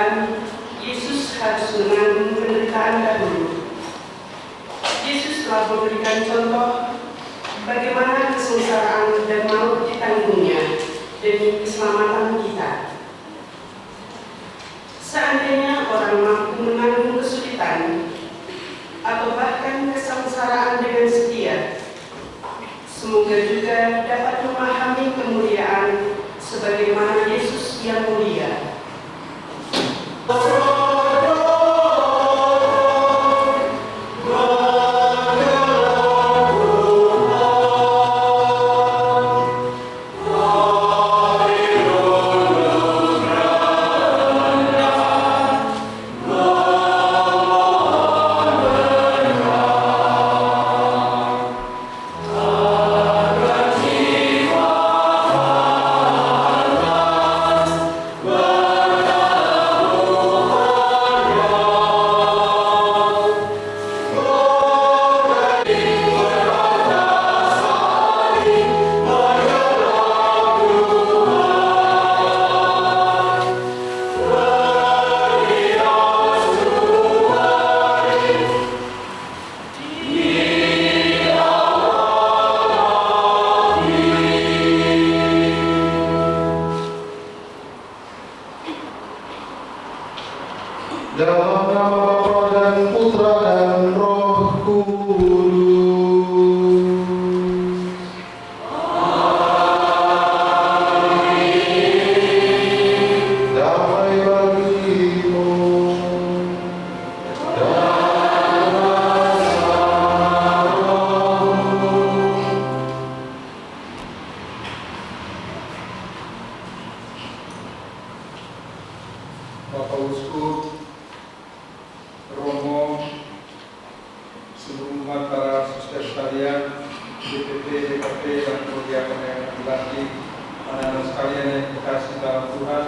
Tuhan, Yesus harus menanggung penderitaan dahulu. Yesus telah memberikan contoh bagaimana kesengsaraan dan maut ditanggungnya demi keselamatan kita. Seandainya orang mampu menanggung kesulitan atau bahkan kesengsaraan dengan setia, semoga juga dapat memahami kemuliaan sebagaimana Yesus yang mulia. Dalam nama Bapa dan Putra dan Roh Kudus. Amin. Damai bagimu dan rasa rohmu. Bapak Uskup, Romo, seluruh umat para suster sekalian, DPP, DKP, dan Diakon yang dilantik, anak-anak sekalian yang dikasih dalam Tuhan.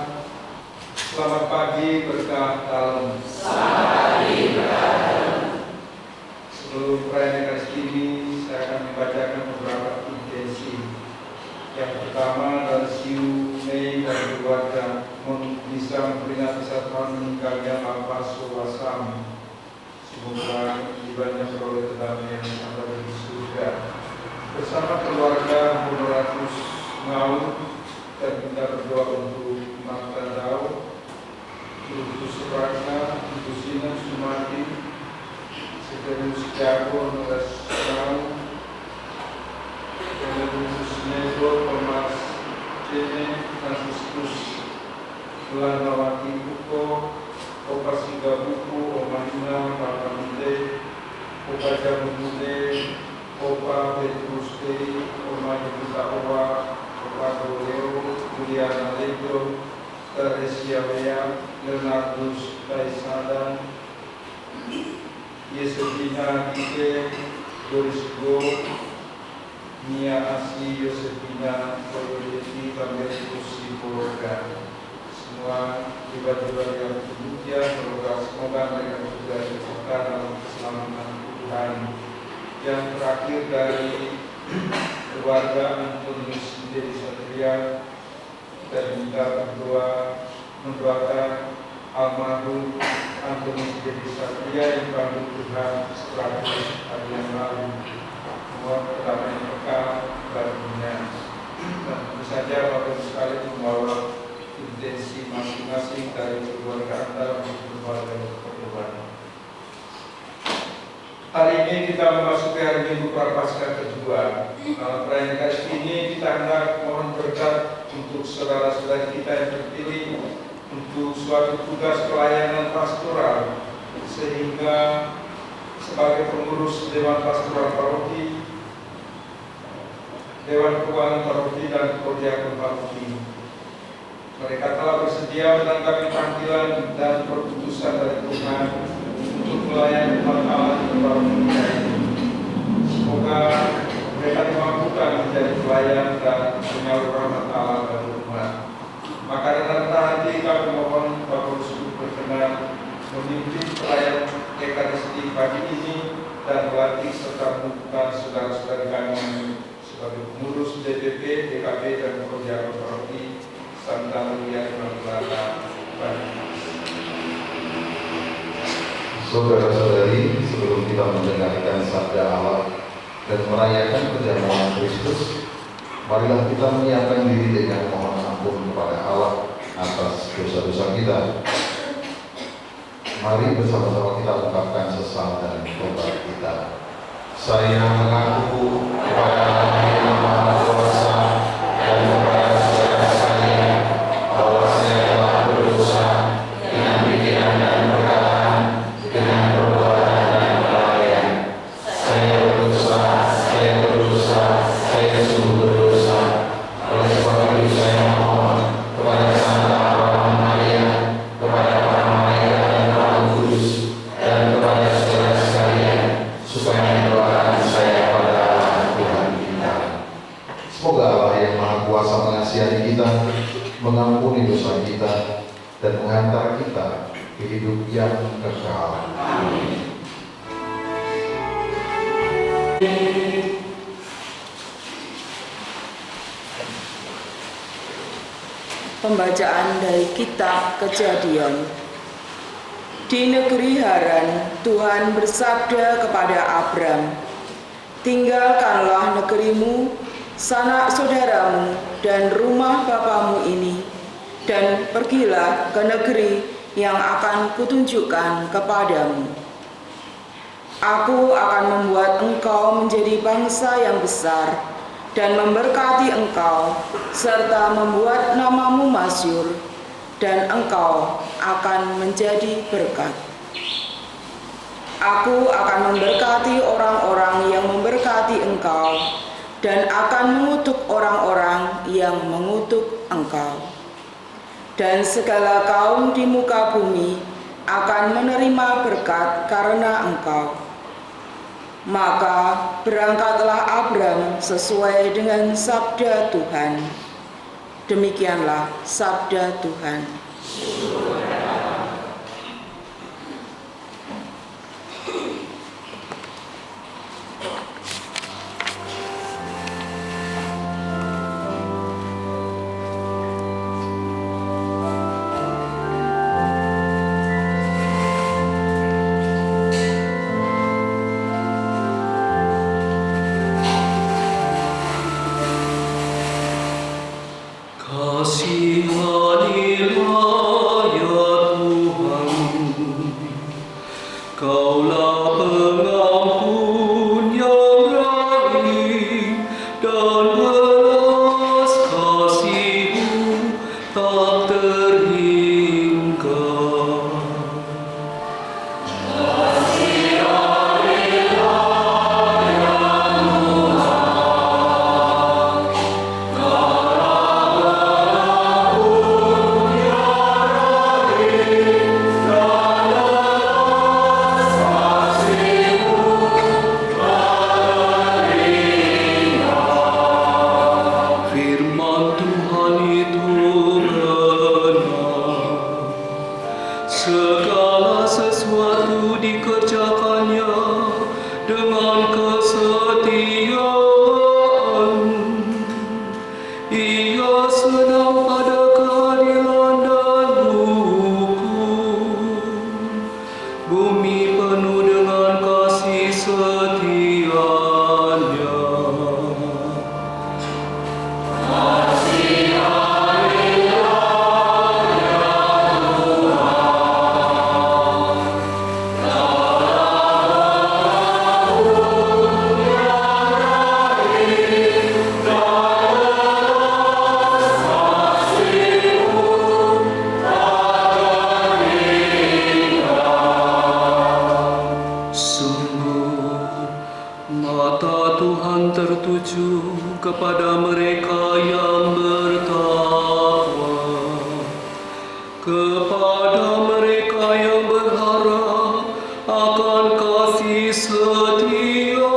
Selamat pagi, berkah dalam. Selamat pagi, berkah dalam. Sebelum perayaan Ekaristi ini, saya akan membacakan beberapa intensi. Yang pertama dari Siu Mei dan keluarga bisa memperingati 1 tahun meninggalnya Bapak Suwasam. Semoga jiwanya beroleh kedamaian yang ada di surga. Bersama keluarga Honoratus Ngau dan kita berdoa untuk Marta Dau, Ibu Suratna, Ibu Sina Sumati, Sekretaris Jago Honoratus Ngau, Honoratus Negro Thomas Cene, Franciscus Melanawati Buko, Opa Singa Buku, Oma Nina, Papa Minde, Opa Jamu Minde, Opa Petrus Tei, Oma Yudita Owa, Opa Doleo, Juliana Legro, Teresia Wea, Leonardus Kaisada, Yesefina Dike, Doris Go, Mia Asi, Yosefina, Koyodesi, Kamerikus Sipologa. Semua jiwa-jiwa yang bermulia, semoga mereka juga disertai dalam keselamatan Tuhan. Yang terakhir dari keluarga Antonius menjadi Satria, kita minta berdoa mendoakan almarhum Antonius menjadi Satria yang dipanggil Tuhan 100 hari yang lalu. Mohon kedamaian berkah baginya. Dan tentu saja Bapak Ibu sekalian membawa intensi masing-masing dari keluarga Anda untuk keluarga pertemuan. Hari ini kita memasuki hari Minggu Prapaskah kedua. Dalam perayaan Ekaristi ini kita hendak mohon berkat untuk saudara-saudara kita yang terpilih untuk suatu tugas pelayanan pastoral, sehingga sebagai pengurus Dewan Pastoral Paroki, Dewan Keuangan Paroki dan Diakon Paroki, mereka telah bersedia menanggapi panggilan dan keputusan dari Tuhan untuk melayani umat Allah di paroki ini. Semoga mereka dimampukan menjadi pelayan dan penyalur rahmat Allah bagi umat. Maka dengan rendah hati kami mohon Bapak Uskup berkenan memimpin perayaan Ekaristi pagi ini dan melatih serta menentukan saudara-saudara kami sebagai pengurus DPP, DKP, dan Diakon Paroki Santa Maria Immaculata Banyumas. Saudara-saudari, sebelum kita mendengarkan sabda Allah dan merayakan perjamuan Kristus, marilah kita menyiapkan diri dengan mohon ampun kepada Allah atas dosa-dosa kita. Mari bersama-sama kita ungkapkan sesal dan tobat kita. Saya mengaku kepada Allah yang Maha Kuasa dan kepada saudara saya bahwa saya telah berdosa dengan pikiran dan perkataan, dengan perbuatan dan kelalaian. Saya berdosa, saya sungguh berdosa. Oleh sebab itu saya mohon kepada Santa Bapa Maria, kepada para malaikat dan Roh Kudus, dan kepada saudara sekalian, supaya mendoakan saya pada Allah Tuhan kita. Semoga Allah yang Maha Kuasa mengasihani kita, mengampuni dosa kita, dan menghantar kita ke hidup yang kekal. Amin. Pembacaan dari kitab Kejadian. Di negeri Haran, Tuhan bersabda kepada Abram, "Tinggalkanlah negerimu, sanak saudaramu, dan rumah bapamu ini, dan pergilah ke negeri yang akan kutunjukkan kepadamu. Aku akan membuat engkau menjadi bangsa yang besar, dan memberkati engkau, serta membuat namamu masyhur, dan engkau akan menjadi berkat. Aku akan memberkati orang-orang yang memberkati engkau, dan akan mengutuk orang-orang yang mengutuk engkau. Dan segala kaum di muka bumi akan menerima berkat karena engkau." Maka berangkatlah Abram sesuai dengan sabda Tuhan. Demikianlah sabda Tuhan. Kasihanilah ya Tuhan, Kaulah pengampun yang rahim, dan belas kasih-Mu tak terhingga. Segala sesuatu dikerjakannya dengan kesetiaan. Ia senang pada keadilan dan hukum. Bumi penuh dengan kasih setianya. Mata Tuhan tertuju kepada mereka yang bertakwa, kepada mereka yang berharap akan kasih setia-Nya.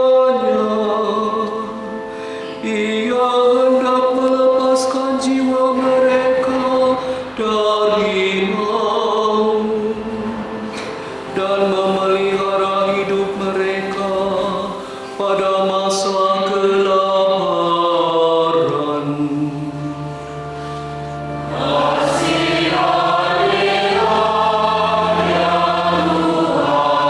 Ia hendak melepaskan jiwa mereka dari maut dan memelihara hidup mereka pada masa kelaparan. Kasihanilah ya Tuhan.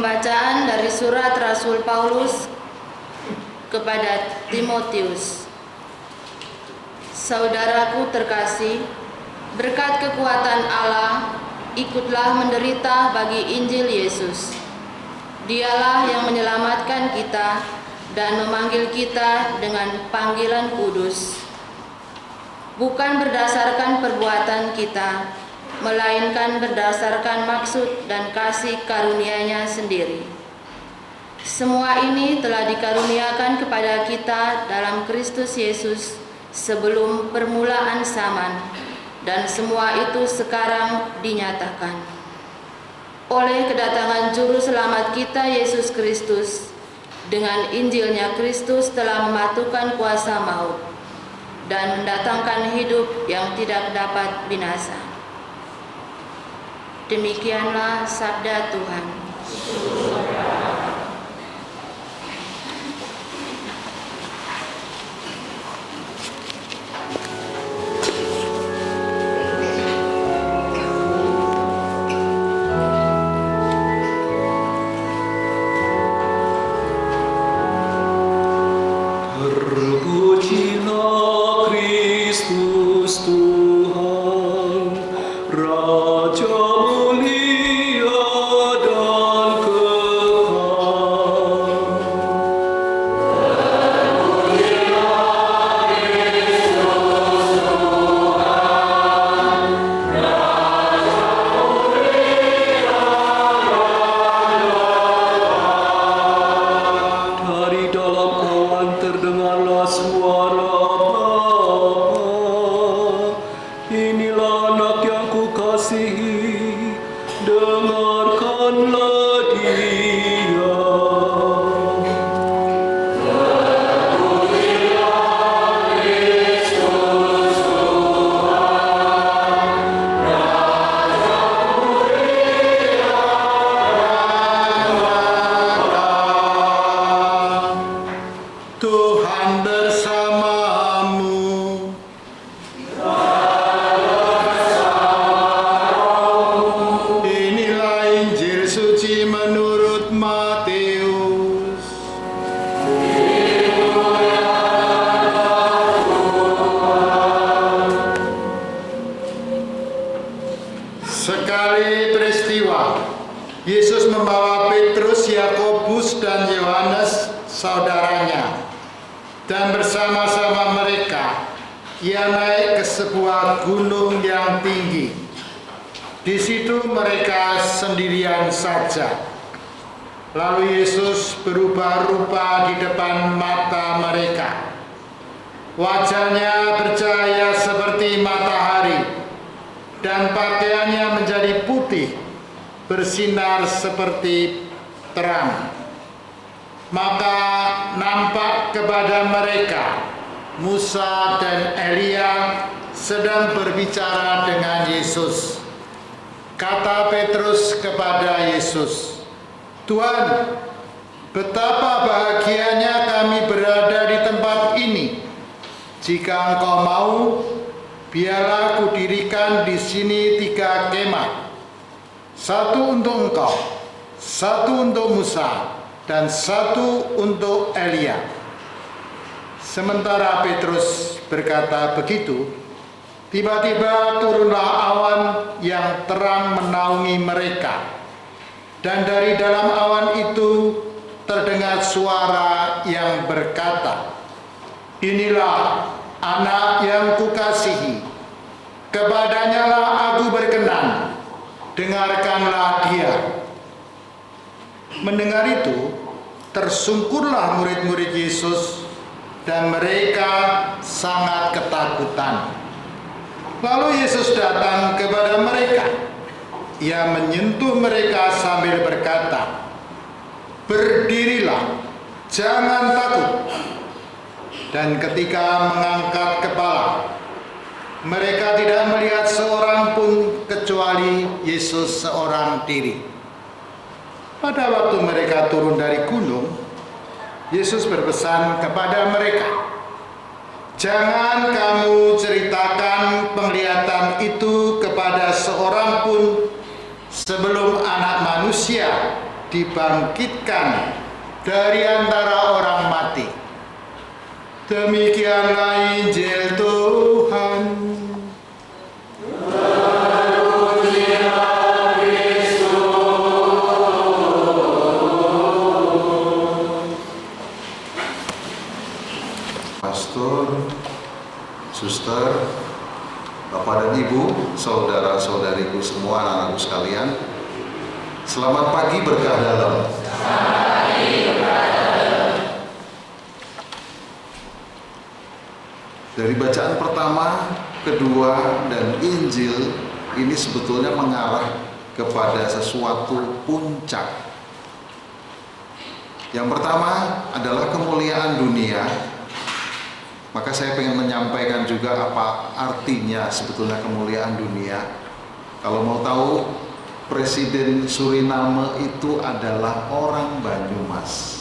Pembacaan dari surat Rasul Paulus kepada Timotius. Saudaraku terkasih, berkat kekuatan Allah, ikutlah menderita bagi Injil Yesus. Dialah yang menyelamatkan kita dan memanggil kita dengan panggilan kudus, bukan berdasarkan perbuatan kita, melainkan berdasarkan maksud dan kasih karunia-Nya sendiri. Semua ini telah dikaruniakan kepada kita dalam Kristus Yesus sebelum permulaan zaman, dan semua itu sekarang dinyatakan. Oleh kedatangan Juru Selamat kita Yesus Kristus, dengan Injilnya Kristus telah mematukan kuasa maut dan mendatangkan hidup yang tidak dapat binasa. Demikianlah sabda Tuhan. Terpujilah Kristus Tuhan, Raja mulia dan dari dalam awan terdengarlah suara Bapa. Inilah anak yang kukasihi, dengarkanlah Dia. Tuhan bersamamu. Inilah Injil suci menurut Matius. Sekali peristiwa, Yesus membawa Petrus, Yakobus, dan Yohanes, saudaranya, dan bersama-sama mereka ia naik ke sebuah gunung yang tinggi. Di situ mereka sendirian saja. Lalu Yesus berubah rupa di depan mata mereka. Wajahnya bercahaya seperti matahari, dan pakaiannya menjadi putih, bersinar seperti terang. Maka nampak kepada mereka Musa dan Elia sedang berbicara dengan Yesus. Kata Petrus kepada Yesus, "Tuhan, betapa bahagianya kami berada di tempat ini. Jika Engkau mau, biarlah kudirikan di sini 3 kemah. Satu untuk Engkau, satu untuk Musa, dan satu untuk Elia." Sementara Petrus berkata begitu, tiba-tiba turunlah awan yang terang menaungi mereka. Dan dari dalam awan itu terdengar suara yang berkata, "Inilah anak yang kukasihi, kepadanyalah aku berkenan, dengarkanlah dia." Mendengar itu, tersungkurlah murid-murid Yesus, dan mereka sangat ketakutan. Lalu Yesus datang kepada mereka. Ia menyentuh mereka sambil berkata, "Berdirilah, jangan takut." Dan ketika mengangkat kepala, mereka tidak melihat seorang pun kecuali Yesus seorang diri. Pada waktu mereka turun dari gunung, Yesus berpesan kepada mereka, "Jangan kamu ceritakan penglihatan itu kepada seorang pun sebelum Anak Manusia dibangkitkan dari antara orang mati. Demikianlah Injil Tuhan. Pastor, suster, Bapak dan Ibu, saudara-saudariku semua, anak-anakku sekalian, selamat pagi berkah dalam. Dari bacaan pertama, kedua, dan Injil ini sebetulnya mengarah kepada sesuatu puncak. Yang pertama adalah kemuliaan dunia. Maka saya ingin menyampaikan juga apa artinya sebetulnya kemuliaan dunia. Kalau mau tahu, Presiden Suriname itu adalah orang Banyumas.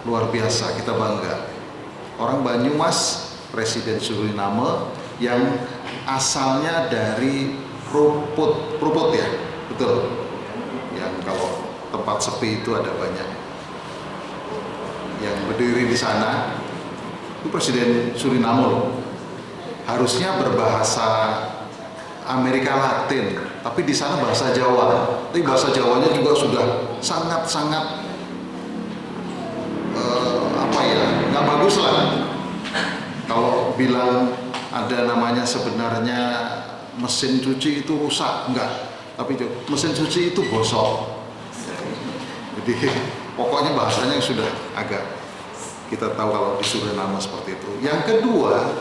Luar biasa, kita bangga. Orang Banyumas, Presiden Suriname yang asalnya dari Pruput ya, betul. Yang kalau tempat sepi itu ada banyak. Yang berdiri di sana itu Presiden Suriname loh. Harusnya berbahasa Amerika Latin, tapi di sana bahasa Jawa. Tapi bahasa Jawanya juga sudah sangat-sangat nggak bagus lah. Kalau bilang ada namanya sebenarnya mesin cuci itu rusak, enggak. Tapi mesin cuci itu gosok. Jadi pokoknya bahasanya sudah agak kita tahu kalau di Suriname seperti itu. Yang kedua,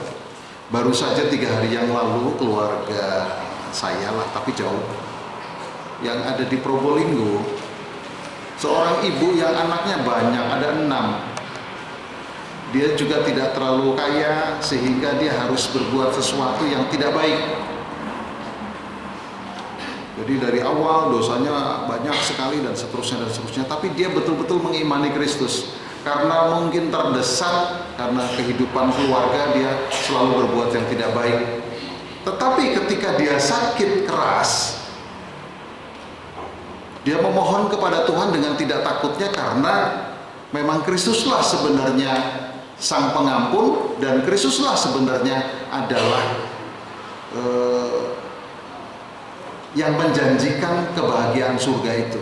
baru saja 3 hari yang lalu keluarga saya lah, tapi jauh, yang ada di Probolinggo, seorang ibu yang anaknya banyak, ada 6. Dia juga tidak terlalu kaya sehingga dia harus berbuat sesuatu yang tidak baik. Jadi dari awal dosanya banyak sekali dan seterusnya. Tapi dia betul-betul mengimani Kristus. Karena mungkin terdesak, karena kehidupan keluarga dia selalu berbuat yang tidak baik. Tetapi ketika dia sakit keras, dia memohon kepada Tuhan dengan tidak takutnya, karena memang Kristuslah sebenarnya Sang Pengampun, dan Kristuslah sebenarnya adalah yang menjanjikan kebahagiaan surga itu.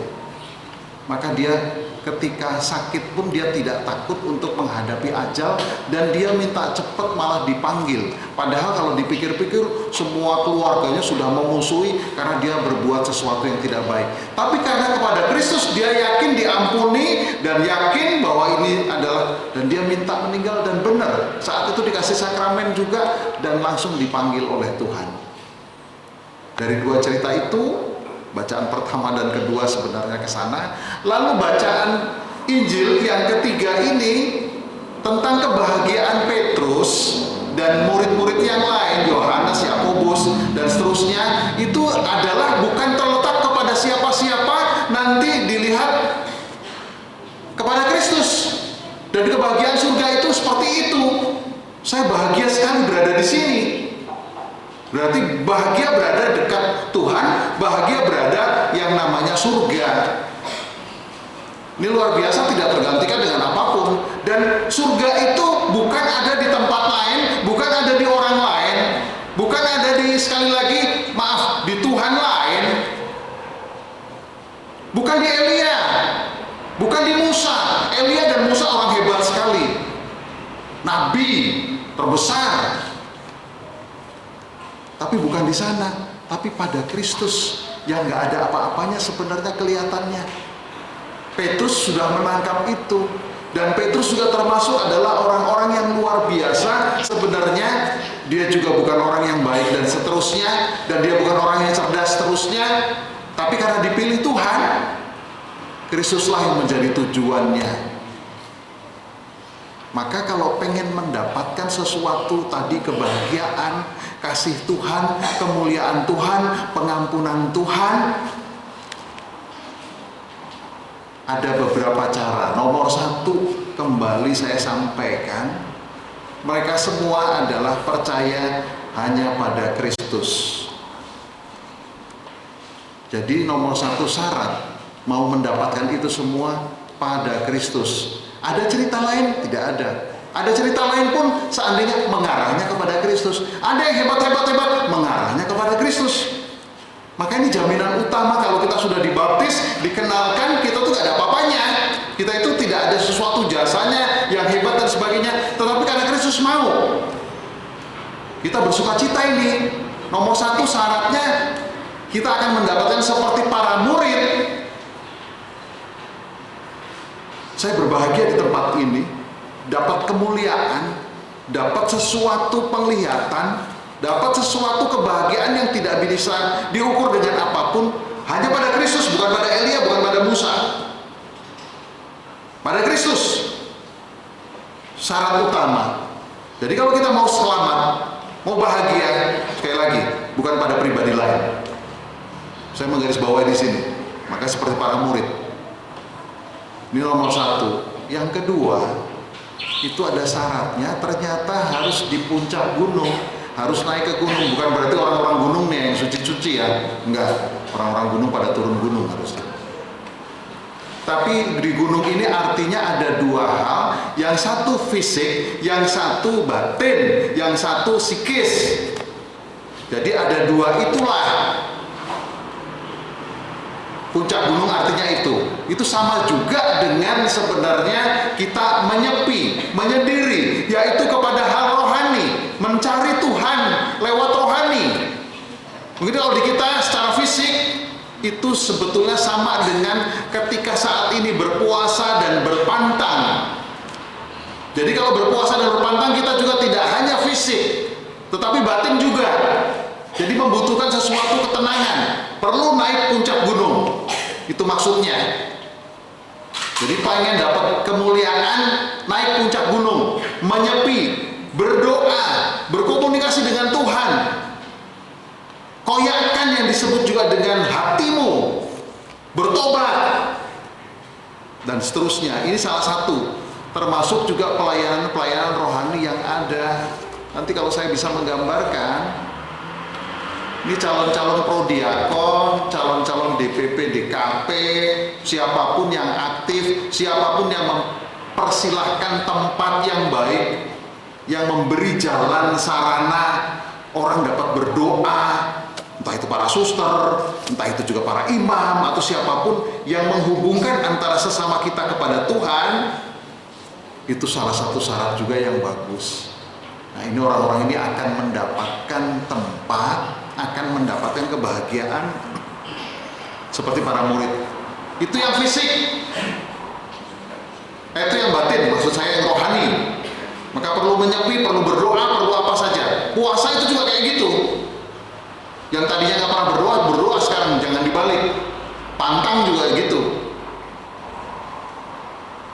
Maka dia ketika sakit pun dia tidak takut untuk menghadapi ajal, dan dia minta cepat malah dipanggil. Padahal kalau dipikir-pikir semua keluarganya sudah memusuhi karena dia berbuat sesuatu yang tidak baik. Tapi karena kepada Kristus dia yakin diampuni dan yakin bahwa ini adalah, dan dia minta meninggal, dan benar saat itu dikasih sakramen juga dan langsung dipanggil oleh Tuhan. Dari 2 cerita itu, bacaan pertama dan kedua sebenarnya ke sana. Lalu bacaan Injil yang ketiga ini tentang kebahagiaan Petrus dan murid-murid yang lain, Yohanes, Yakobus, dan seterusnya. Itu adalah bukan terletak kepada siapa-siapa, nanti dilihat kepada Kristus. Dan kebahagiaan surga itu seperti itu. Saya bahagia sekali berada di sini. Berarti bahagia berada dekat Tuhan, bahagia berada yang namanya surga. Ini luar biasa, tidak tergantikan dengan apapun. Dan surga itu bukan ada di tempat lain, bukan ada di orang lain, bukan ada di, sekali lagi, maaf, di Tuhan lain. Bukan di Elia, bukan di Musa. Elia dan Musa orang hebat sekali, nabi terbesar. Tapi bukan di sana, tapi pada Kristus yang nggak ada apa-apanya sebenarnya kelihatannya. Petrus sudah menangkap itu, dan Petrus juga termasuk adalah orang-orang yang luar biasa. Sebenarnya dia juga bukan orang yang baik dan seterusnya, dan dia bukan orang yang cerdas seterusnya. Tapi karena dipilih Tuhan, Kristuslah yang menjadi tujuannya. Maka kalau pengen mendapatkan sesuatu tadi, kebahagiaan, kasih Tuhan, kemuliaan Tuhan, pengampunan Tuhan, ada beberapa cara. Nomor 1, kembali saya sampaikan, mereka semua adalah percaya hanya pada Kristus. Jadi nomor 1 syarat mau mendapatkan itu semua pada Kristus. Ada cerita lain? Tidak ada. Ada cerita lain pun seandainya mengarahnya kepada Kristus. Ada yang hebat mengarahnya kepada Kristus. Maka ini jaminan utama kalau kita sudah dibaptis, dikenalkan, kita tuh gak ada apa-apanya. Kita itu tidak ada sesuatu jasanya yang hebat dan sebagainya. Tetapi karena Kristus mau, kita bersuka cita ini. Nomor satu syaratnya, kita akan mendapatkan seperti para murid. Saya berbahagia di tempat ini, dapat kemuliaan, dapat sesuatu penglihatan, dapat sesuatu kebahagiaan yang tidak bisa diukur dengan apapun, hanya pada Kristus, bukan pada Elia, bukan pada Musa. Pada Kristus syarat utama. Jadi kalau kita mau selamat, mau bahagia, sekali lagi, bukan pada pribadi lain. Saya menggarisbawahi di sini. Maka seperti para murid. Ini nomor satu. Yang kedua, itu ada syaratnya, ternyata harus di puncak gunung, harus naik ke gunung. Bukan berarti orang-orang gunung nih yang suci-suci ya, enggak, orang-orang gunung pada turun gunung harusnya. Tapi di gunung ini artinya ada dua hal, yang satu fisik, yang satu batin, yang satu psikis. Jadi ada dua itulah. Puncak gunung artinya itu sama juga dengan sebenarnya kita menyepi, menyendiri, yaitu kepada hal rohani, mencari Tuhan lewat rohani. Mungkin kalau di kita secara fisik itu sebetulnya sama dengan ketika saat ini berpuasa dan berpantang. Jadi kalau berpuasa dan berpantang kita juga tidak hanya fisik, tetapi batin juga. Jadi membutuhkan sesuatu ketenangan, perlu naik puncak gunung. Itu maksudnya. Jadi pengen dapat kemuliaan, naik puncak gunung, menyepi, berdoa, berkomunikasi dengan Tuhan. Koyakan yang disebut juga dengan hatimu, bertobat, dan seterusnya. Ini salah satu, termasuk juga pelayanan-pelayanan rohani yang ada. Nanti kalau saya bisa menggambarkan, ini calon-calon prodiakon, calon-calon DPP, DKP, siapapun yang aktif, siapapun yang mempersilahkan tempat yang baik, yang memberi jalan sarana orang dapat berdoa, entah itu para suster, entah itu juga para imam, atau siapapun yang menghubungkan antara sesama kita kepada Tuhan, itu salah satu syarat juga yang bagus. Nah, ini orang-orang ini akan mendapatkan tempat, akan mendapatkan kebahagiaan seperti para murid. Itu yang fisik. Itu yang batin, maksud saya yang rohani. Maka perlu menyepi, perlu berdoa, perlu apa saja. Puasa itu juga kayak gitu. Yang tadinya nggak pernah berdoa, berdoa sekarang, jangan dibalik. Pantang juga gitu.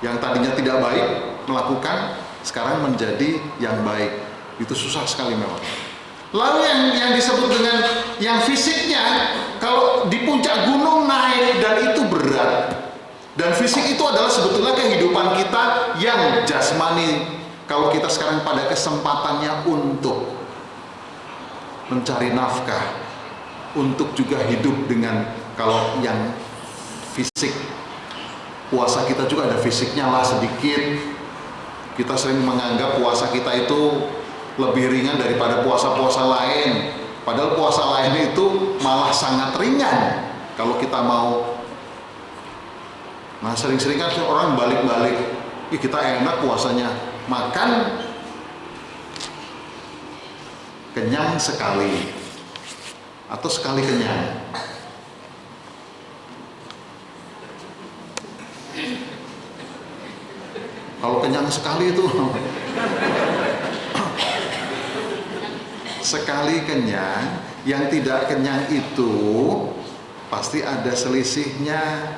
Yang tadinya tidak baik melakukan, sekarang menjadi yang baik. Itu susah sekali memang. Lalu yang disebut dengan yang fisiknya, kalau di puncak gunung naik dan itu berat. Dan fisik itu adalah sebetulnya kehidupan kita yang jasmani. Kalau kita sekarang pada kesempatannya untuk mencari nafkah, untuk juga hidup dengan, kalau yang fisik, puasa kita juga ada fisiknya lah sedikit. Kita sering menganggap puasa kita itu lebih ringan daripada puasa-puasa lain. Padahal puasa lain itu malah sangat ringan kalau kita mau. Nah, sering-sering kan orang balik-balik, kita enak puasanya, makan kenyang sekali atau sekali kenyang. Kalau kenyang sekali itu sekali kenyang, yang tidak kenyang itu pasti ada selisihnya.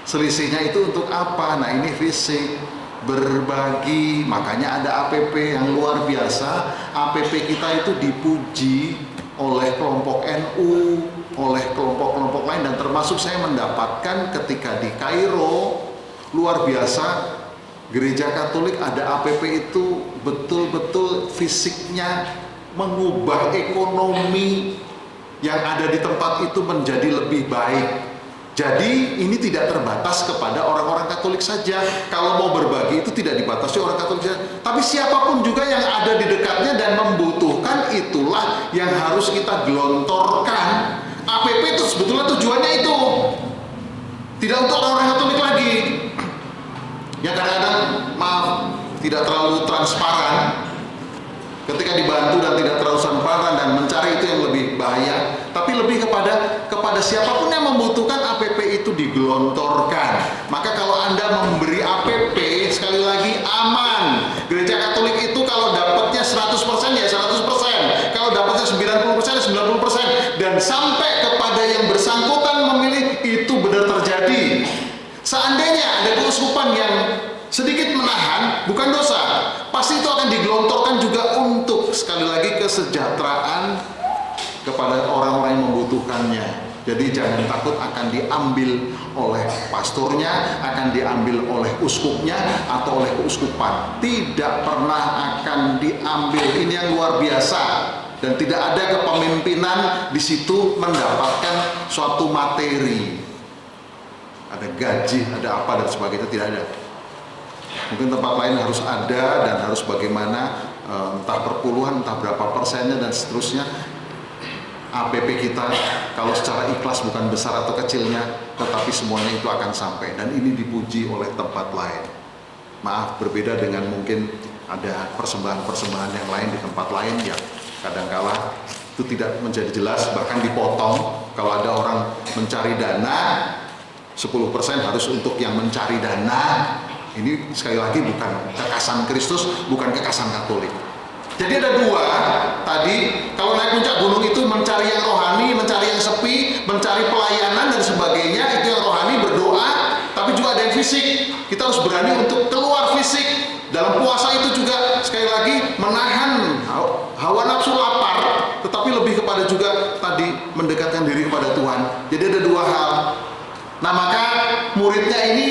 Selisihnya itu untuk apa? Nah, ini fisik, berbagi, makanya ada APP yang luar biasa. APP kita itu dipuji oleh kelompok NU, oleh kelompok-kelompok lain, dan termasuk saya mendapatkan ketika di Kairo, luar biasa. Gereja Katolik ada APP itu betul-betul fisiknya mengubah ekonomi yang ada di tempat itu menjadi lebih baik. Jadi ini tidak terbatas kepada orang-orang Katolik saja. Kalau mau berbagi itu tidak dibatasi orang Katolik saja. Tapi siapapun juga yang ada di dekatnya dan membutuhkan, itulah yang harus kita gelontorkan. APP itu sebetulnya tujuannya itu. Tidak untuk orang-orang Katolik lagi. Yang kadang-kadang, maaf, tidak terlalu transparan. Ketika dibantu dan tidak terlalu transparan dan mencari itu yang lebih bahaya, tapi lebih kepada siapapun yang membutuhkan, APP itu digelontorkan. Maka kalau Anda memberi APP, sekali lagi aman. Gereja Katolik itu kalau dapatnya 100% ya 100%, kalau dapatnya 90% ya 90%, dan sampai kepada yang bersangkutan memilih, itu benar terjadi. Seandainya ada keuskupan yang sedikit menahan, bukan dosa, pasti itu akan digelontorkan juga untuk, sekali lagi, kesejahteraan kepada orang-orang yang membutuhkannya. Jadi jangan takut akan diambil oleh pastornya, akan diambil oleh uskupnya atau oleh keuskupan. Tidak pernah akan diambil. Ini yang luar biasa. Dan tidak ada kepemimpinan di situ mendapatkan suatu materi. Ada gaji, ada apa dan sebagainya, tidak ada. Mungkin tempat lain harus ada dan harus bagaimana, entah perpuluhan, entah berapa persennya dan seterusnya. APP kita kalau secara ikhlas, bukan besar atau kecilnya, tetapi semuanya itu akan sampai, dan ini dipuji oleh tempat lain. Maaf, berbeda dengan mungkin ada persembahan-persembahan yang lain di tempat lain yang kadangkala itu tidak menjadi jelas, bahkan dipotong. Kalau ada orang mencari dana, 10% harus untuk yang mencari dana. Ini sekali lagi bukan kekasan Kristus, bukan kekasan Katolik. Jadi ada dua tadi. Kalau naik puncak gunung itu mencari yang rohani, mencari yang sepi, mencari pelayanan dan sebagainya, itu yang rohani, berdoa. Tapi juga ada yang fisik. Kita harus berani untuk keluar fisik. Dalam puasa itu juga sekali lagi menahan hawa nafsu lapar, tetapi lebih kepada juga tadi mendekatkan diri kepada Tuhan. Jadi ada dua hal. Nah, maka muridnya ini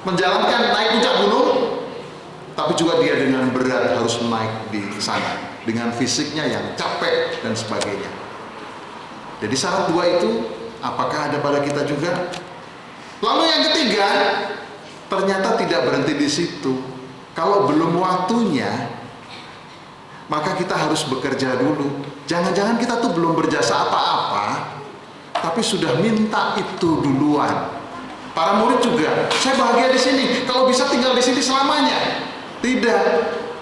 menjalankan naik puncak gunung, tapi juga dia dengan berat harus naik di sana, dengan fisiknya yang capek dan sebagainya. Jadi syarat dua itu apakah ada pada kita juga? Lalu yang ketiga, ternyata tidak berhenti di situ. Kalau belum waktunya, maka kita harus bekerja dulu. Jangan-jangan kita tuh belum berjasa apa-apa, tapi sudah minta itu duluan. Para murid juga, saya bahagia di sini, kalau bisa tinggal di sini selamanya. Tidak,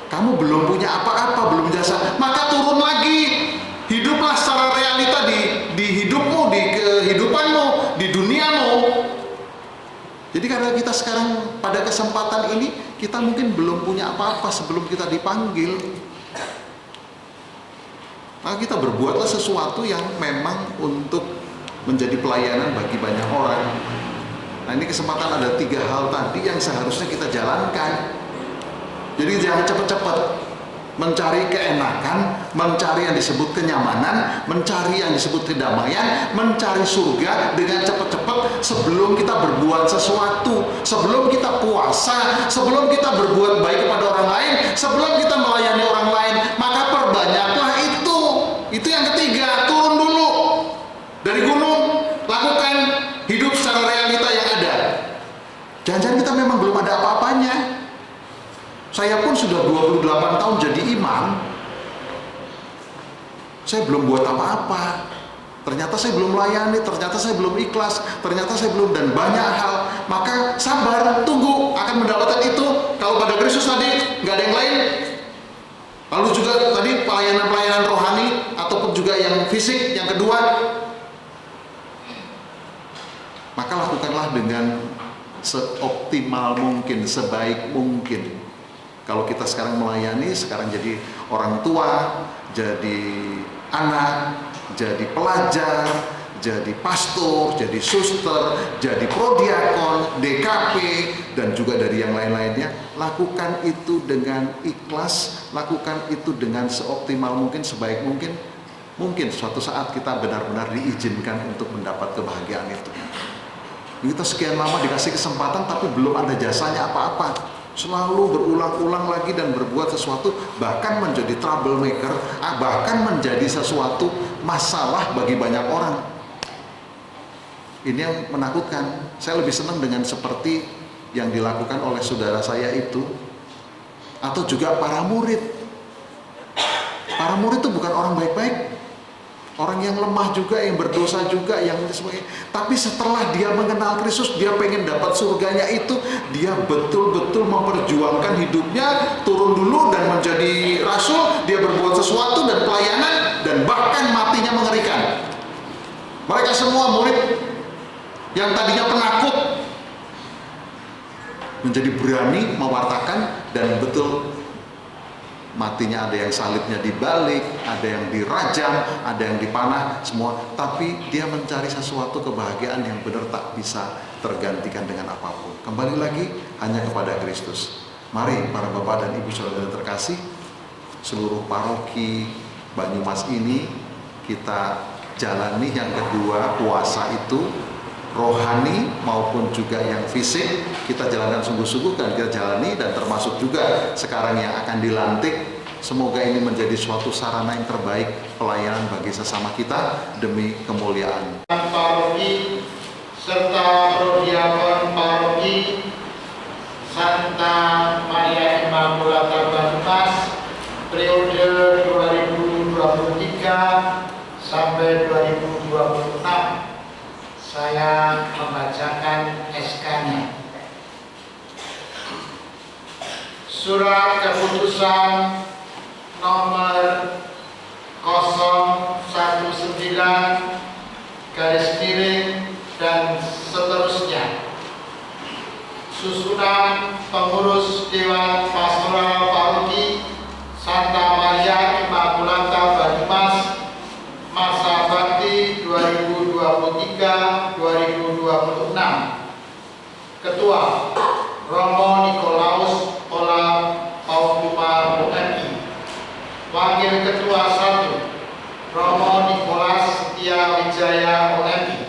kamu belum punya apa-apa, belum jasa, maka turun lagi. Hiduplah secara realita di hidupmu, di kehidupanmu, di duniamu. Jadi karena kita sekarang pada kesempatan ini, kita mungkin belum punya apa-apa sebelum kita dipanggil. Maka kita berbuatlah sesuatu yang memang untuk menjadi pelayanan bagi banyak orang. Nah, ini kesempatan, ada 3 hal tadi yang seharusnya kita jalankan. Jadi jangan cepat-cepat mencari keenakan, mencari yang disebut kenyamanan, mencari yang disebut kedamaian, mencari surga dengan cepat-cepat sebelum kita berbuat sesuatu, sebelum kita puasa, sebelum kita berbuat baik kepada orang lain, sebelum kita melayani orang lain. Maka perbanyaklah itu. Itu yang ketiga, turun dulu dari gunung, lakukan hidup secara realita yang ada. Jangan-jangan kita memang belum ada apa-apanya. Saya pun sudah 28 tahun jadi imam, saya belum buat apa-apa. Ternyata saya belum melayani, ternyata saya belum ikhlas, ternyata saya belum, dan banyak hal. Maka sabar, tunggu, akan mendapatkan itu. Kalau pada Kristus tadi nggak ada yang lain. Lalu juga tadi pelayanan-pelayanan rohani ataupun juga yang fisik, yang kedua, maka lakukanlah dengan seoptimal mungkin, sebaik mungkin. Kalau kita sekarang melayani, sekarang jadi orang tua, jadi anak, jadi pelajar, jadi pastor, jadi suster, jadi prodiakon, DKP, dan juga dari yang lain-lainnya, lakukan itu dengan ikhlas, lakukan itu dengan seoptimal mungkin, sebaik mungkin. Mungkin suatu saat kita benar-benar diizinkan untuk mendapat kebahagiaan itu. Kita sekian lama dikasih kesempatan, tapi belum ada jasanya apa-apa. Selalu berulang-ulang lagi dan berbuat sesuatu, bahkan menjadi troublemaker, bahkan menjadi sesuatu masalah bagi banyak orang. Ini yang menakutkan. Saya lebih senang dengan seperti yang dilakukan oleh saudara saya itu, atau juga para murid. Para murid itu bukan orang baik-baik, orang yang lemah juga, yang berdosa juga, yang semuanya. Tapi setelah dia mengenal Kristus, dia pengen dapat surganya itu, dia betul-betul memperjuangkan hidupnya, turun dulu dan menjadi rasul. Dia berbuat sesuatu dan pelayanan, dan bahkan matinya mengerikan. Mereka semua murid yang tadinya penakut menjadi berani mewartakan, dan betul matinya ada yang salibnya dibalik, ada yang dirajam, ada yang dipanah, semua. Tapi dia mencari sesuatu kebahagiaan yang benar tak bisa tergantikan dengan apapun. Kembali lagi hanya kepada Kristus. Mari para bapak dan ibu saudara terkasih, seluruh paroki Banyumas ini kita jalani yang kedua puasa itu, rohani maupun juga yang fisik, kita jalankan sungguh-sungguh dan kita jalani, dan termasuk juga sekarang yang akan dilantik. Semoga ini menjadi suatu sarana yang terbaik pelayanan bagi sesama kita demi kemuliaan paroki serta prodiakon paroki Santa Maria Immaculata Banyumas periode 2023 sampai 2026. Saya membacakan SK-nya. Surat keputusan nomor 019 dan seterusnya. Susunan pengurus Dewan Pastoral Paroki Santa Maria Immaculata Banyumas masa bakti 2023-2026. Ketua Romo Nikolaus Ola Paukuma UMI. Wakil Ketua 1 Romo Nikolas Setia Wijaya UMI.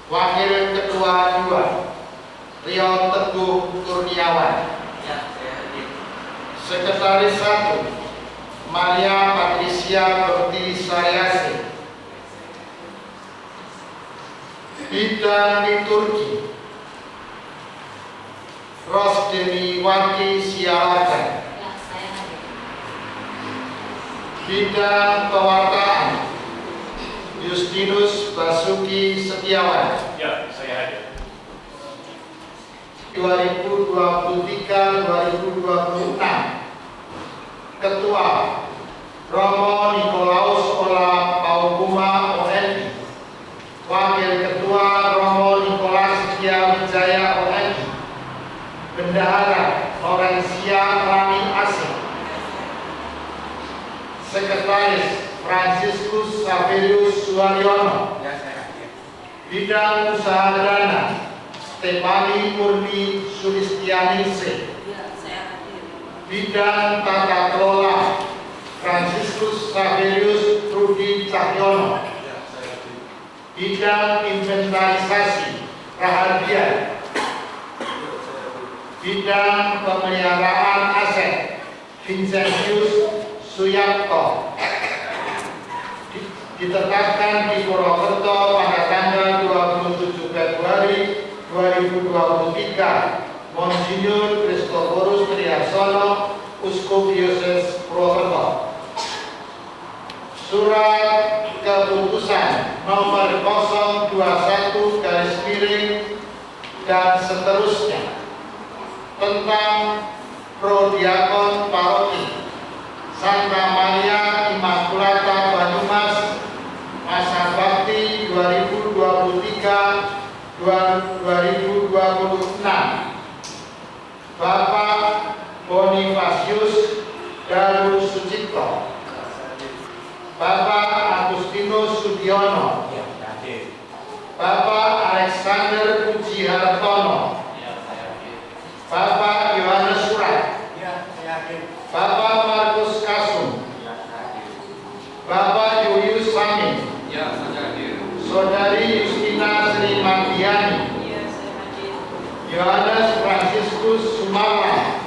Wakil Ketua 2 Rio Teguh Kurniawan. Sekretaris 1 Maria Patricia Bekti Saryasi. Bidang liturgi Rosdeni Wati Sialagan. Bidang pewartaan Justinus Basuki Setiawan. Ya, saya hadir. 2023-2026. Ketua Romo Nikolaus Ola Paukuma ONI. Wakil Ketua Romo Nikolas Setia Wijaya ONI. Bendahara Lorencia Rani Asih. Sekretaris Fransiskus Saverius Suaryono. Bidang usaha dana Stefani Murni Sulistianise. Bidang tata kelola Fransiskus Saverius Rudi Cahyono. Bidang inventarisasi Rahardian. Bidang pemeliharaan aset Vincentius Suyapto. Ditetapkan di Purwokerto pada tanggal 27 Februari 2023 Monsinyur Kristoforus Triarsono, Uskup Diocese Purwokerto. Surat keputusan nomor 021 dan seterusnya tentang prodiakon paroki Santa Maria Immaculata Banyumas masa bakti 2023-2026. Bapak Bonifasius Daru Sucipto. Bapak Agustinus Sudiono. Bapak Alexander Puji Hartono. Bapak Yohanes Surat. Bapak Markus Kasum. Bapak Julius Samin. Saudari Justina Sri Mardiani. Yohanes Fransiskus Sumarlan.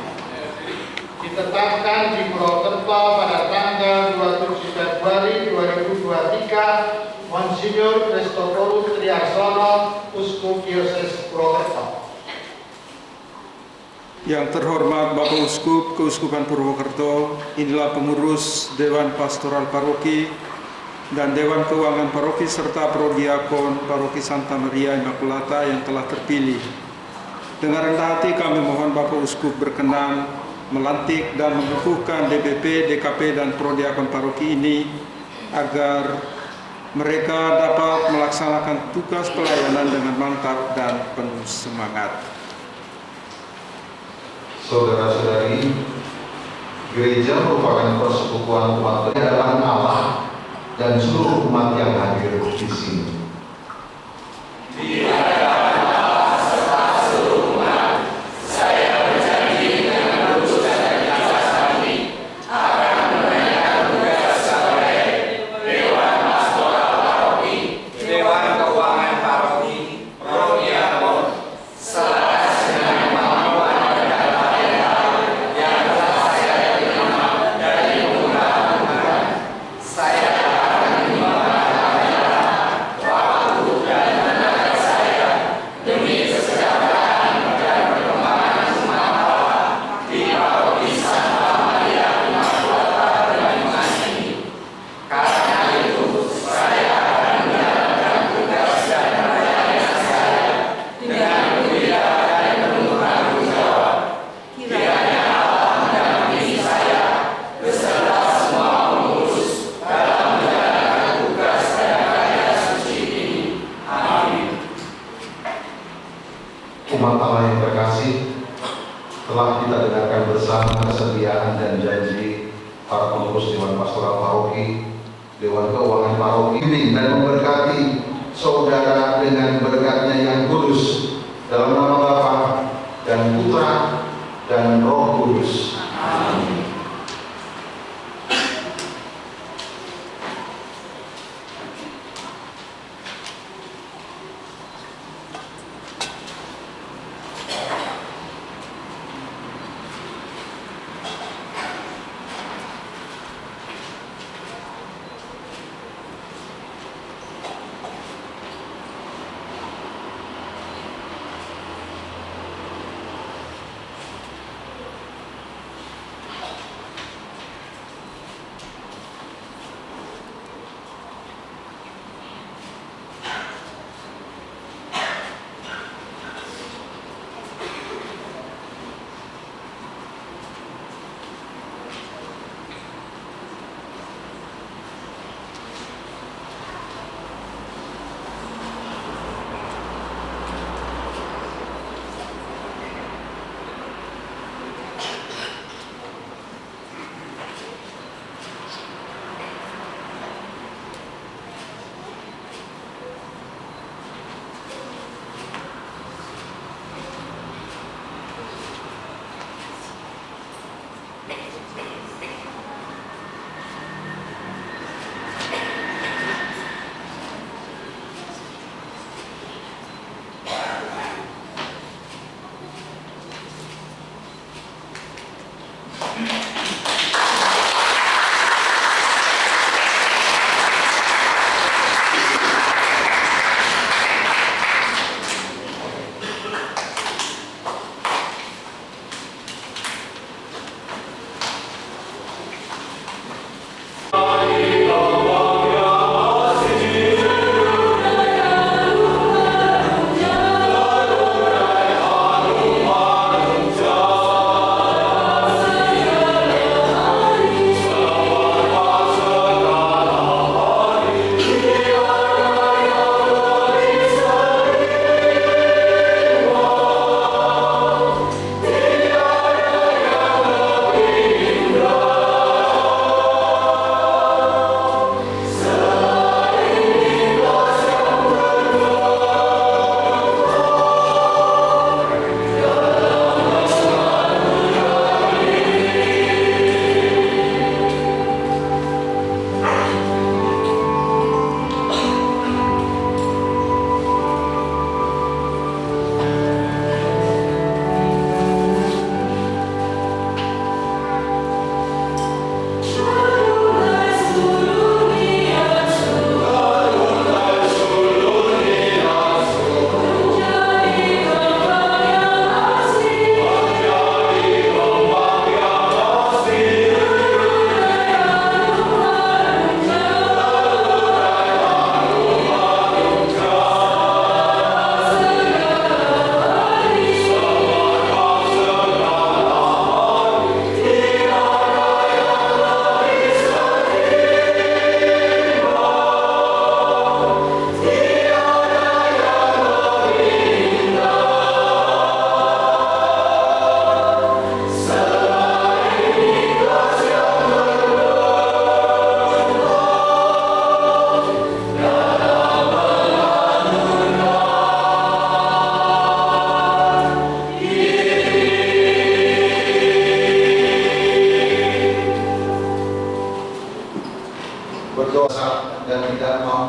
Ditetapkan di Purwokerto pada tanggal 27 Februari 2023 Monsinyur Kristoforus Triarsono, Uskup Diocese Purwokerto. Yang terhormat Bapak Uskup Keuskupan Purwokerto, inilah pengurus Dewan Pastoral Paroki dan Dewan Keuangan Paroki serta Prodiakon Paroki Santa Maria Immaculata yang telah terpilih. Dengan rendah hati kami mohon Bapak Uskup berkenan melantik dan mengukuhkan DPP, DKP, dan Prodiakon Paroki ini agar mereka dapat melaksanakan tugas pelayanan dengan mantap dan penuh semangat. Saudara-saudari, gereja merupakan persekutuan umat di hadapan Allah dan seluruh umat yang hadir di sini. Umat Allah yang terkasih, telah kita dengarkan bersama kesetiaan dan janji para pengurus Dewan Pastoral Paroki, Dewan Keuangan Paroki, dan memberkati saudara dengan berkatnya yang kudus, dalam nama Bapa dan Putra dan Roh Kudus. Amin.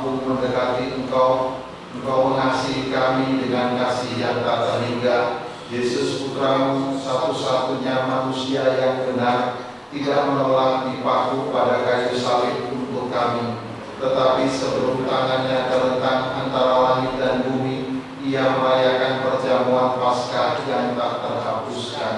mampu mendekati Engkau. Engkau mengasihi kami dengan kasih yang tak terhingga. Yesus Putramu, satu-satunya manusia yang benar, tidak menolak dipaku pada kayu salib untuk kami, tetapi sebelum tangannya terletak antara langit dan bumi, ia merayakan perjamuan Paskah yang tak terhapuskan.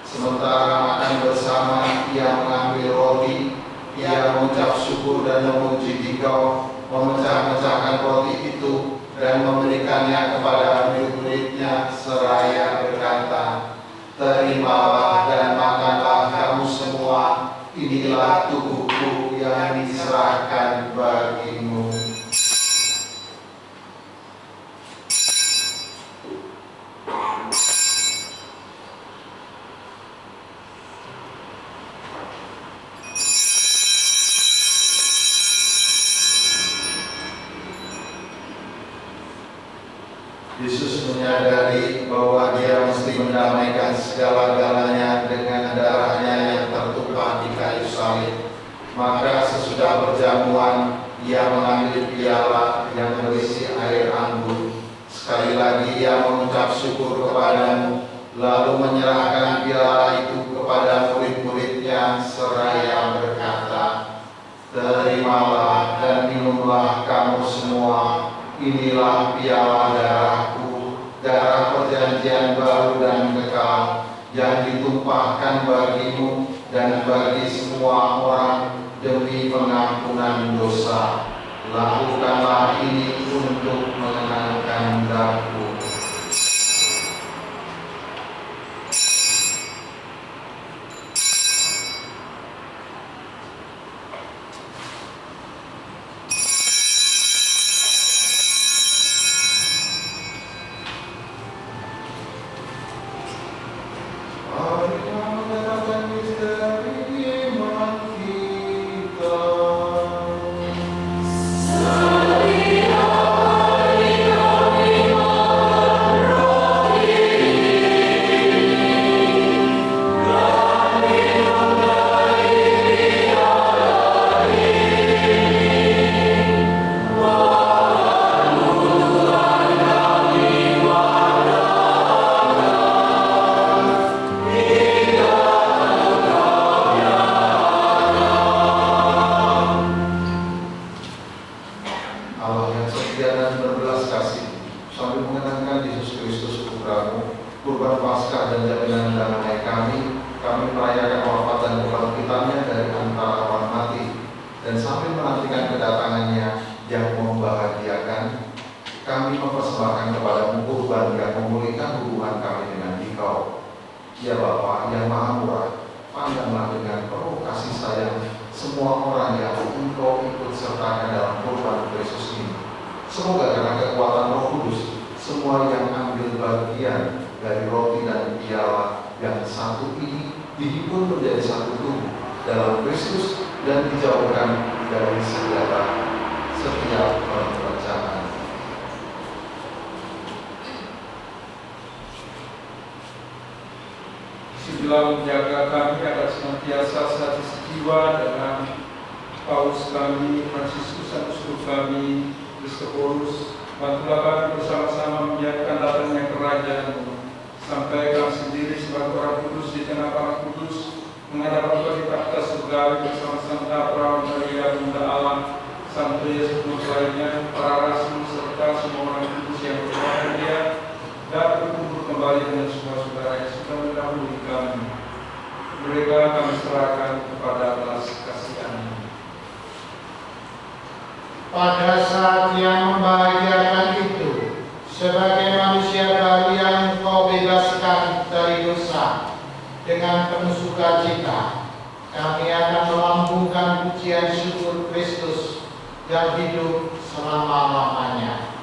Sementara makan bersama, ia mengambil roti, ia mengucap syukur dan memuji Dikau, memecah-mecahkan roti itu dan memberikannya kepada murid-muridnya seraya berkata, "Terimalah dan makanlah kamu semua, inilah tubuhku yang diserahkan bagimu." Yesus menyadari bahwa dia mesti mendamaikan segala-galanya dengan darahnya yang tertumpah di kayu salib. Maka sesudah perjamuan, ia mengambil piala yang berisi air anggur. Sekali lagi ia mengucap syukur kepadamu, lalu menyerahkan piala itu kepada murid-muridnya seraya berkata, "Terimalah dan minumlah kamu semua, inilah piala darahku, darah perjanjian baru dan kekal, yang ditumpahkan bagimu dan bagi semua orang demi pengampunan dosa. Lakukanlah ini untuk mengenangkan aku." Dalam menjaga kami agar senantiasa satu jiwa dengan Paus kami, Fransiskus Uskup kami, Kristoforus. Bantulah kami bersama-sama menyiapkan datangnya kerajaan-Mu, sampai kami sendiri sebagai orang kudus di tengah para kudus menghadap Engkau di takhta surgawi bersama Santa Perawan Maria Bunda Allah, Santo Yesus lainnya, para rasul serta semua orang kudus yang berbahagia dan berkumpul kembali dengan semua saudara yang sudah mendahului kami. Mereka kami serahkan kepada belas kasihan-Mu. Pada saat yang membahagiakan itu, sebagai manusia baru yang Engkau bebaskan dari dosa, dengan penuh sukacita, kami akan melambungkan pujian syukur Kristus yang hidup selama-lamanya.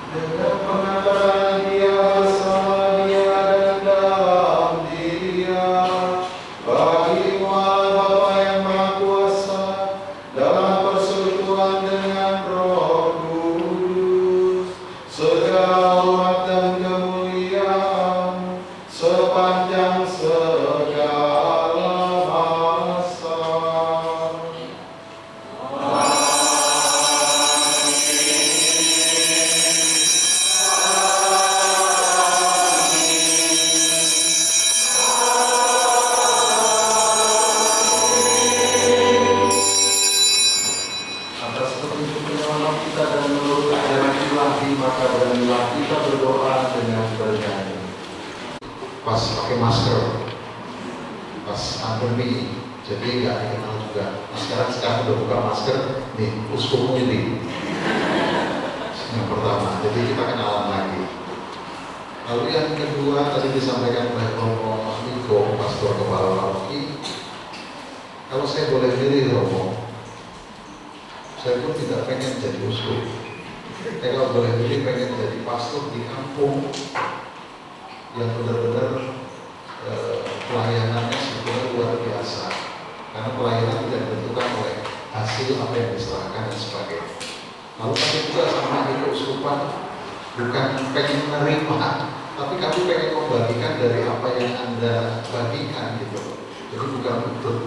Dengan pengantaran Dia bersalia dan dalam dirinya, bagi mual Bapa yang Maha Kuasa, dalam persekutuan dengan Roh Kudus, segala hormat dan kemuliaan pas pakai masker, pas pandemi, jadi nggak dikenal juga. Nah, sekarang udah buka masker, nih uskup ini yang pertama, jadi kita kenalan lagi. Lalu yang kedua tadi disampaikan oleh Romo Niko, Pastor Kepala Paroki. Kalau saya boleh pilih Romo, saya pun tidak pengen jadi uskup. Saya kalau boleh pilih pengen jadi pastor di kampung yang benar-benar pelayanannya sebetulnya luar biasa. Karena pelayanan tidak ditentukan oleh hasil apa yang diserahkan dan sebagainya. Lalu kami juga sama di keuskupan bukan pengen menerima, tapi kami pengen membagikan dari apa yang Anda bagikan gitu. Jadi bukan untuk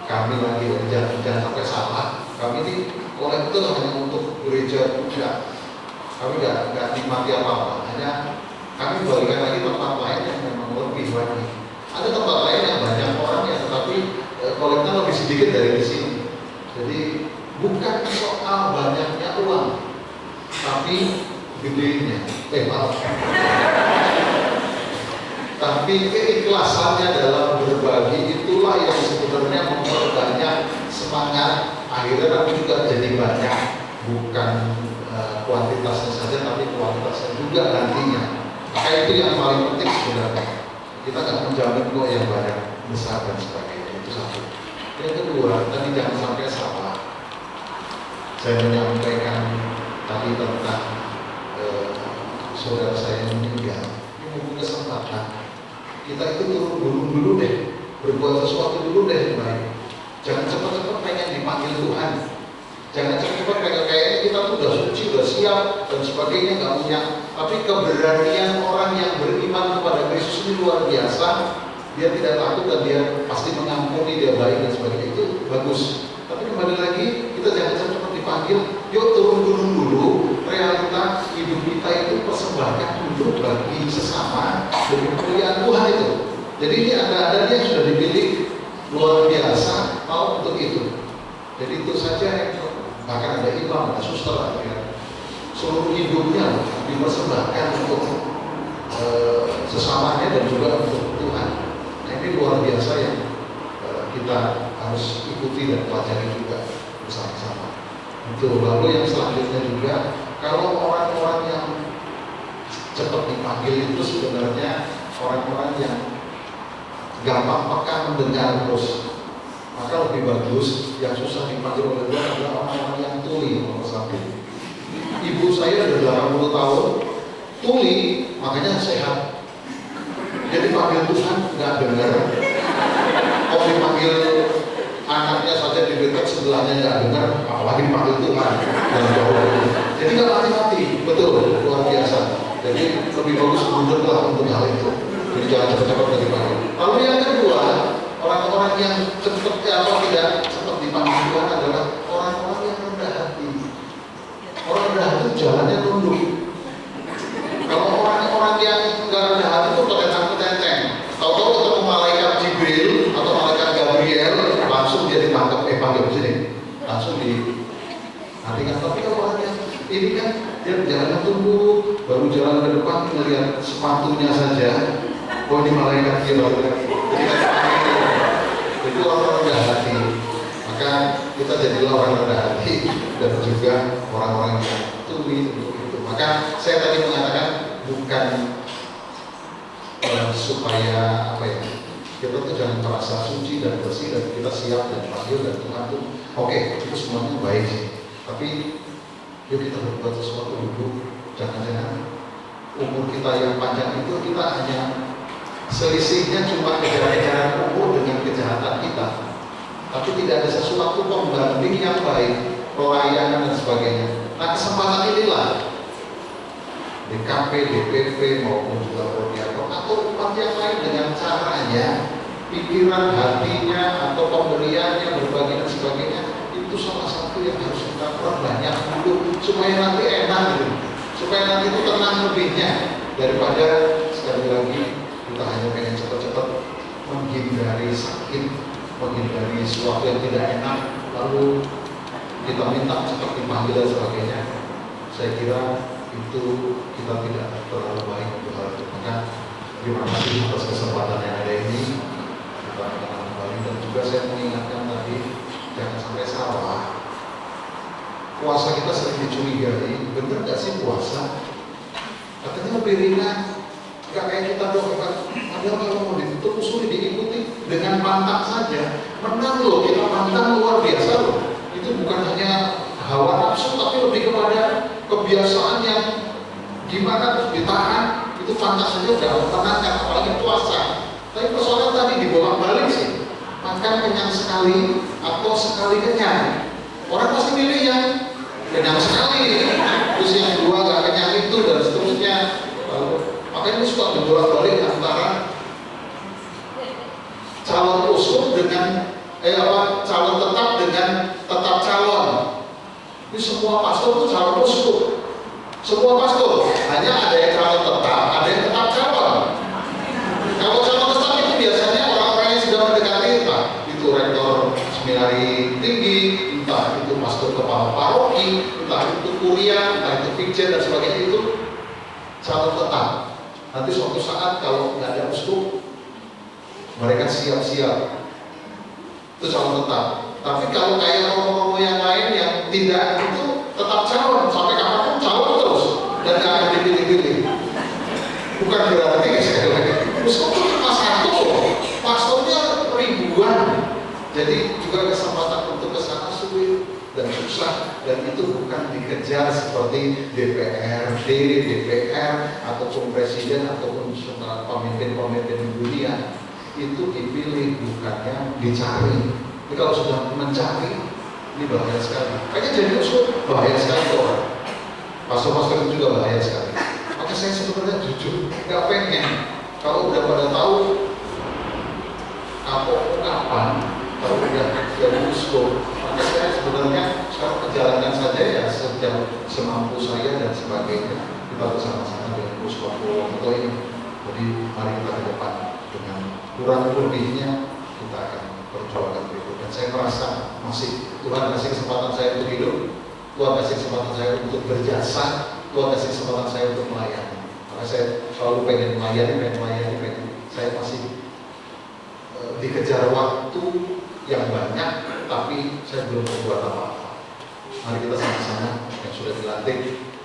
kami lagi, jangan sampai salah. Kami ini oleh itu hanya untuk gereja juga. Kami nggak nikmati apa-apa. Hanya kami bagikan lagi tempat lain yang memang lebih lagi. Ada tempat lain yang banyak orang ya, tetapi koleknya lebih sedikit dari di sini. Jadi bukan soal banyaknya uang, tapi gedenya. Maaf. Tapi keikhlasannya dalam berbagi itulah yang sebenarnya memperbanyak semangat. Akhirnya kami juga jadi banyak, bukan kuantitasnya saja, tapi kualitasnya juga nantinya. Maka itu yang paling penting sebenarnya. Kita nggak menjamin kok yang banyak, besar dan sebagainya. Itu satu. Yang kedua, tadi jangan sampai salah. Saya menyampaikan tadi tentang saudara saya yang meninggal. Ini mempunyai kesempatan. Kita itu turun gunung dulu deh, berbuat sesuatu dulu deh yang baik. Jangan cepat-cepat pengen dipanggil Tuhan. Jangan cepat-cepat pengen kayaknya kita tuh udah suci, udah siap dan sebagainya, nggak punya. Tapi keberanian orang yang beriman kepada Kristus ini luar biasa. Dia tidak takut dan dia pasti mengampuni, dia baik dan sebagainya, itu bagus. Tapi kembali lagi, kita jangan cepat-cepat dipanggil. Yuk turun gunung dulu. Realita hidup kita itu persembahkan dulu bagi sesama demi kemuliaan Tuhan itu. Jadi ini ada yang sudah dipilih luar biasa mau untuk itu. Jadi itu saja yang bahkan ada imam, ada suster, ada seluruh hidupnya dipersembahkan untuk sesamanya dan juga untuk Tuhan. Nah ini luar biasa yang kita harus ikuti dan pelajari juga bersama-sama. Itu lalu yang selanjutnya juga, kalau orang-orang yang cepat dipanggil itu sebenarnya orang-orang yang gampang peka mendengar terus. Maka lebih bagus yang susah dipanggil oleh Tuhan adalah orang-orang yang tuli. Nomor satu. Ibu saya sudah 80 tahun, tuli, makanya sehat. Jadi panggil Tuhan nggak dengar. Kalau dipanggil anaknya saja di dekat sebelahnya nggak dengar, apalagi dipanggil Tuhan dan jauh. Jadi nggak mati-mati, betul, luar biasa. Jadi lebih bagus mundur lah untuk hal itu. Jadi jangan cepat-cepat dipanggil. Lalu yang kedua, orang-orang yang tidak cepat dipanggil Tuhan adalah orang-orang yang rendah hati. Orang rendah hati jalannya tunduk. Kalau orang-orang yang nggak rendah hati itu pakai takut enteng. Tahu-tahu ketemu malaikat Jibril atau malaikat Gabriel, langsung dia ditangkap, panggil ke sini, langsung diartikan. Tapi kalau orang yang ini kan dia jalannya tunduk, baru jalan ke depan melihat sepatunya saja. Oh ini malaikat dia baru itu orang rendah hati. Maka kita jadilah orang rendah hati dan juga orang-orang yang tuli untuk itu. Maka saya tadi mengatakan bukan supaya apa ya, kita tuh jangan merasa suci dan bersih dan kita siap dan panggil dan Tuhan tuh oke, itu semuanya baik sih. Tapi yuk kita berbuat sesuatu dulu. Jangan-jangan umur kita yang panjang itu kita hanya selisihnya cuma kejar-kejaran umur dengan kejahatan kita, tapi tidak ada sesuatu pembanding yang baik, pelayanan dan sebagainya. Nah kesempatan inilah DKP, DPP maupun juga Prodiakon atau umat yang lain dengan caranya, pikiran hatinya atau pemberiannya, berbagi dan sebagainya, itu salah satu yang harus kita perbanyak dulu supaya nanti enak gitu. Supaya nanti itu tenang lebihnya daripada sekali lagi kita hanya pengen cepat-cepat menghindari sakit, menghindari sesuatu yang tidak enak, lalu kita minta cepat dipanggil dan sebagainya. Saya kira itu kita tidak terlalu baik untuk hal itu. Maka Terima kasih atas kesempatan yang ada ini. Kita mengenal kembali dan juga saya mengingatkan tadi jangan sampai salah. Puasa kita sering dicurigai, bener gak sih puasa? Katanya lebih ringan, gak kayak kita doang. Padahal kalau mau ditelusuri, diikuti dengan pantang saja, menang loh, kita pantang luar biasa loh. Itu bukan hanya hawa nafsu, tapi lebih kepada kebiasaan yang gimana terus ditahan. Itu pantang saja udah menangkan, apalagi puasa. Tapi persoalan tadi dibolak-balik sih, makan kenyang sekali atau sekali kenyang. Orang pasti milih yang kenyang sekali, terus yang kedua gak kenyang itu dan seterusnya. Makanya ini suka dibolak-balik antara calon uskup dengan calon tetap dengan tetap calon. Ini semua pastor itu calon uskup, semua pastor hanya ada yang calon tetap, ada yang tetap calon. Kalau calon tetap itu biasanya orang-orang yang sudah mendekati, entah itu rektor seminari tinggi, entah itu pastor kepala paroki, entah itu kuria, entah itu fikjen dan sebagainya, itu calon tetap. Nanti suatu saat kalau nggak ada uskup, mereka siap-siap, itu calon tetap. Tapi kalau kayak romo-romo yang lain yang tidak, itu tetap calon sampai kapanpun calon terus dan nggak akan dipilih-pilih. Bukan berarti sekali lagi uskup itu cuma satu, pastornya ribuan. Jadi juga kesempatan untuk kesana sulit dan susah, dan itu bukan dikejar seperti DPRD, DPR ataupun presiden ataupun pemimpin-pemimpin dunia. Itu dipilih, bukannya dicari. Jadi kalau sudah mencari, ini bahaya sekali. Kayaknya jadi uskup bahaya sekali orang. Pastor-pastor itu juga bahaya sekali. Maka saya sebenarnya jujur nggak pengen kalau udah pada tahu kapan kalau udah jadi uskup. Maka saya sebenarnya sekarang perjalanan saja ya sejauh semampu saya dan sebagainya. Kita bersama-sama dengan uskup atau ini. Jadi mari kita ke depan dengan kurang lebihnya kita akan perjuangkan berikut. Dan saya merasa masih Tuhan kasih kesempatan saya untuk hidup, Tuhan kasih kesempatan saya untuk berjasa, Tuhan kasih kesempatan saya untuk melayani. Karena saya selalu pengen melayani. Saya masih dikejar waktu yang banyak, tapi saya belum berbuat apa-apa. Mari kita sama-sama yang sudah dilantik,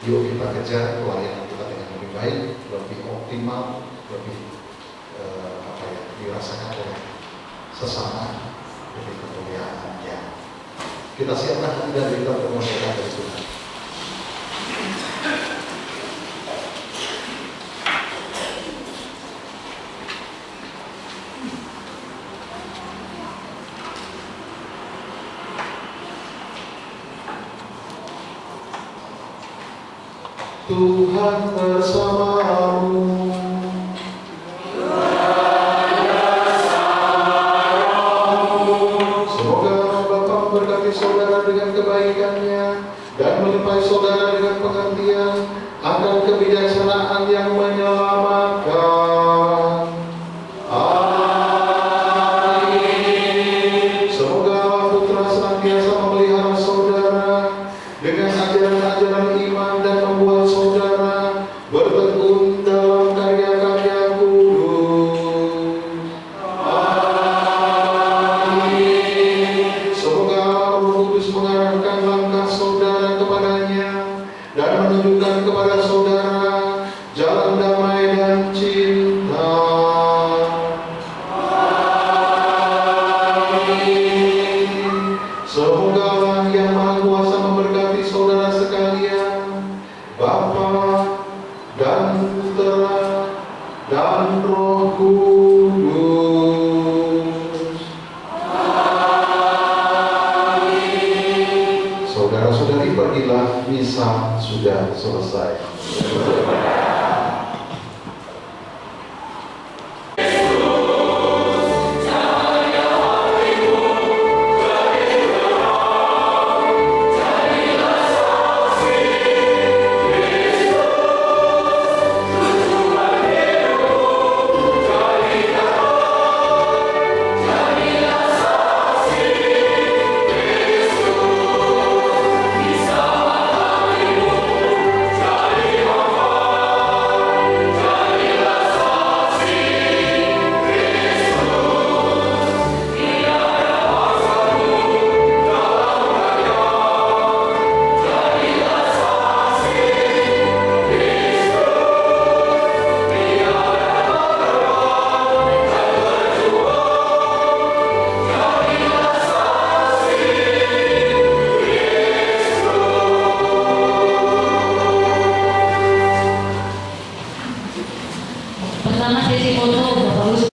yuk kita kejar pelayanan kita dengan lebih baik, lebih optimal, lebih dirasakan oleh sesama demi kemuliaannya. Kita siapkan dan kita berdoa dari Tuhan. Tuhan bersamamu. Saudara dengan kebaikannya dan melimpahi saudara dengan pengertian akan kebijaksanaan yang menyelamatkan. Amin. Semoga Putra senantiasa memelihara saudara dengan ajaran-ajaran iman dan membuat saudara bertekun dalam karya-karya kudus. Mengarahkan langkah saudara kepadanya dan menunjukkan kepada saudara jalan damai dan cinta. Amin. Semoga Allah yang Maha Kuasa memberkati saudara sekalian, Bapa dan Putra dan Roh Kudus. Saudara-saudari, pergilah, misa sudah selesai. Amin. foto Bapak